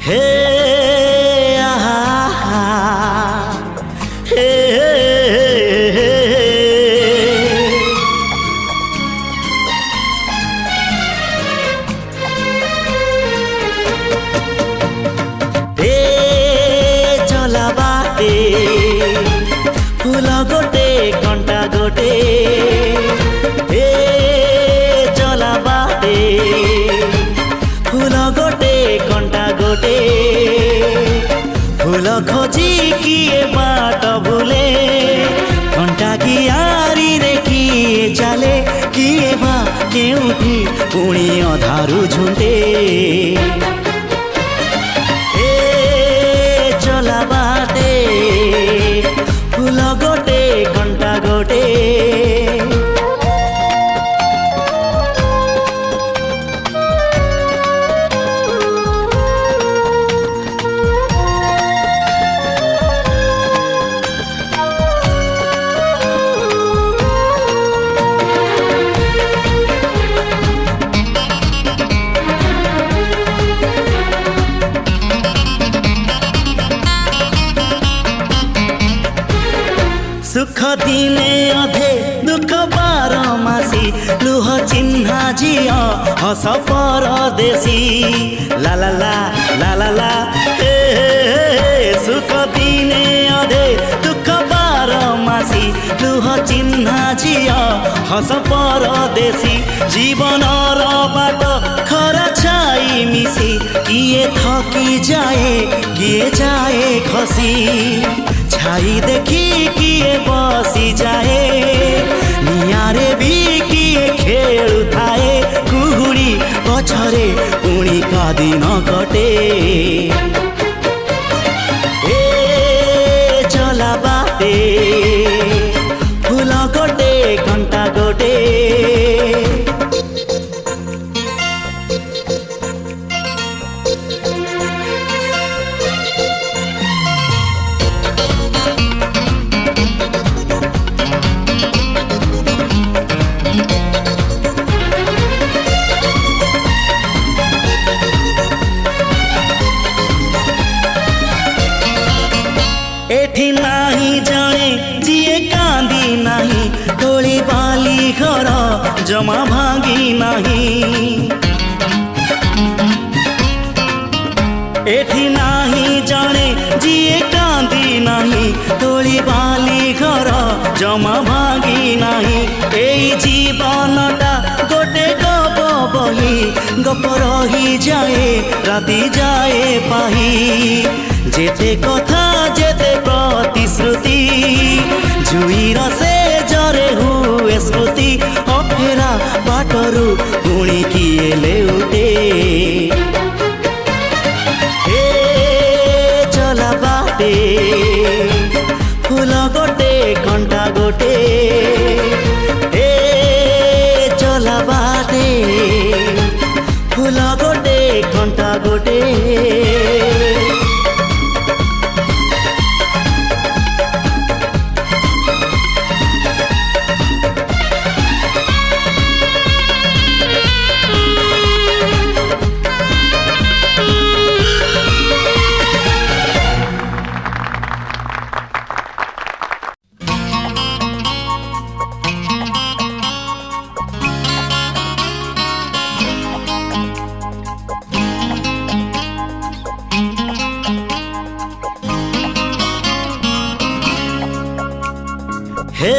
হে আহা হে চলা বাটে ফুল গোটে কণ্টা গোটে চলা বাটে ফুল গোটে কণ্টা গোটে ফুল খোঁজি কিଏ বাট ভুলে কণ্টা কিয়ারি রে কিଏ চালে কিଏ বা কেউঠি পুଣି অধারু ঝুঁটে চলা বাটে ফুল গোটে কণ্টা গোটে सुख दिने अधे दुख बारमासी लुह चिन्हा झिଅ हस परदेशी ला ला ला ला ला ला हे सुख दिने अधे दुख बारमासी लुह चिन्हा झिଅ हस परदेशी जीवन बाट खरा छाई मिसी किए थकी जाए किए जाए खसी छाई देखी किए बसी जाए नियारे भी किए खेलु थाए कुहुड़ी पछरे पुणी का दिन कटे चला बाटे फूल गोटे घंटा गोटे एठी नाही जाने जिए कांदी नाही तोली बाली घर जमा भांगी नाही एठी नाही जाने जिए कांदी नाही तोली बाली घर जमा भांगी नाही एई जीवनटा गोटे गप बही गप रही जाए राति जाए पाही जेते कथा जेते प्रतिश्रुति जुईर से जरे हुए स्मृति अफेरा बाटरू पुणी किए लेउटे चला बाटे फूल गोटे घंटा गोटे चला बाटे फूल गोटे घंटा गोटे हे